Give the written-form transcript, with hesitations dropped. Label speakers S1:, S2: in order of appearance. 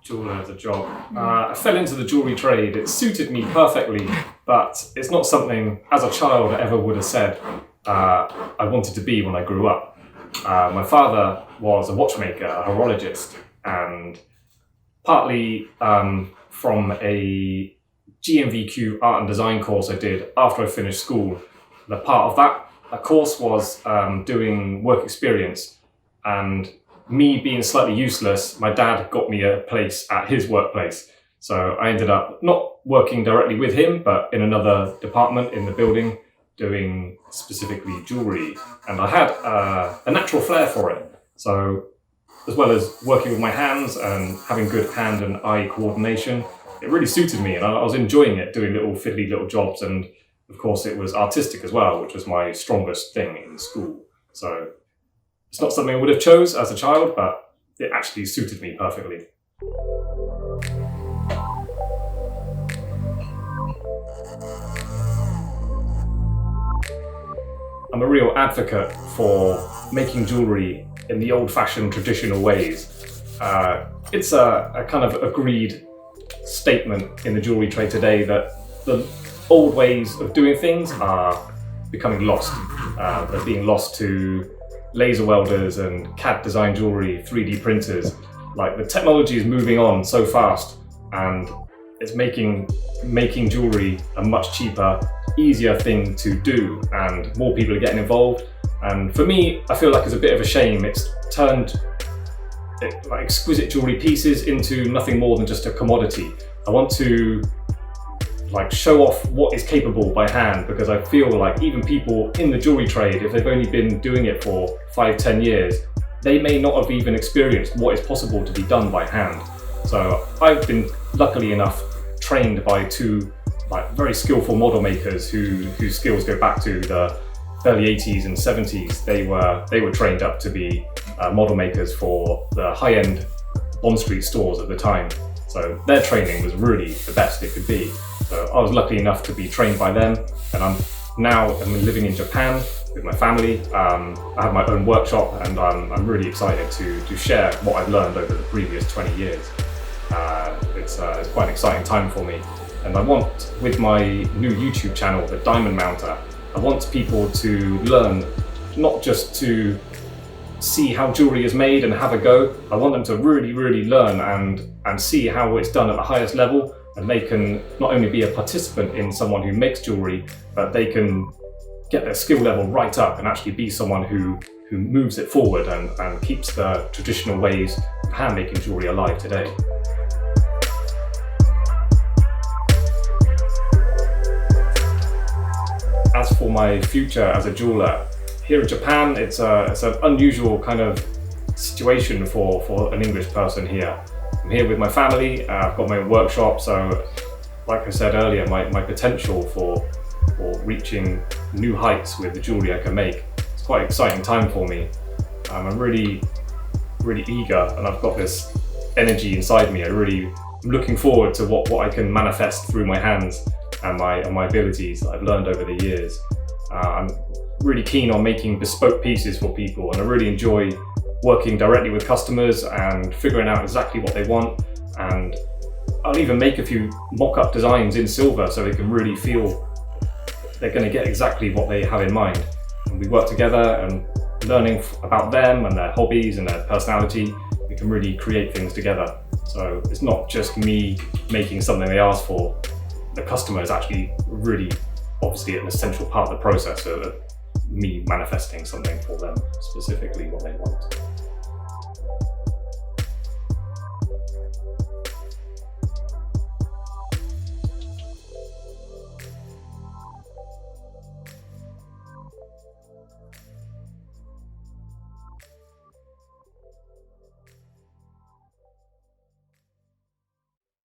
S1: Jeweler as a job. I fell into the jewellery trade. It suited me perfectly, but it's not something as a child I ever would have said I wanted to be when I grew up. My father was a watchmaker, a horologist, and partly from a GMVQ art and design course I did after I finished school. The part of that course was doing work experience, and me being slightly useless, my dad got me a place at his workplace. So I ended up not working directly with him, but in another department in the building, doing specifically jewellery. And I had a natural flair for it. So as well as working with my hands and having good hand and eye coordination, it really suited me, and I was enjoying it, doing little fiddly little jobs. And of course it was artistic as well, which was my strongest thing in school. So it's not something I would have chose as a child, but it actually suited me perfectly. I'm a real advocate for making jewellery in the old-fashioned traditional ways. It's a kind of agreed statement in the jewellery trade today that the old ways of doing things are becoming lost. They're being lost to laser welders and CAD design jewellery, 3D printers. Like, the technology is moving on so fast, and it's making jewellery a much cheaper, easier thing to do, and more people are getting involved. And for me, I feel like it's a bit of a shame. It's turned like exquisite jewellery pieces into nothing more than just a commodity. I want to show off what is capable by hand, because I feel like even people in the jewellery trade, if they've only been doing it for 5-10 years, they may not have even experienced what is possible to be done by hand. So I've been luckily enough trained by two very skillful model makers whose skills go back to the early 80s and 70s. They were trained up to be model makers for the high-end Bond Street stores at the time. So their training was really the best it could be. So I was lucky enough to be trained by them, and I'm living in Japan with my family. I have my own workshop, and I'm really excited to share what I've learned over the previous 20 years. It's quite an exciting time for me, and I want, with my new YouTube channel, The Diamond Mounter, I want people to learn, not just to see how jewellery is made and have a go. I want them to really learn and see how it's done at the highest level, and they can not only be a participant in someone who makes jewellery, but they can get their skill level right up and actually be someone who moves it forward and keeps the traditional ways of hand making jewellery alive today. As for my future as a jeweller, here in Japan, it's an unusual kind of situation for an English person here. I'm here with my family, I've got my own workshop, so like I said earlier, my potential for reaching new heights with the jewellery I can make, it's quite an exciting time for me. I'm really eager, and I've got this energy inside me. I'm looking forward to what I can manifest through my hands and my abilities that I've learned over the years. I'm really keen on making bespoke pieces for people, and I really enjoy working directly with customers and figuring out exactly what they want. And I'll even make a few mock-up designs in silver so they can really feel they're going to get exactly what they have in mind. And we work together, and learning about them and their hobbies and their personality, we can really create things together. So it's not just me making something they ask for. The customer is actually really obviously an essential part of the process of me manifesting something for them, specifically what they want.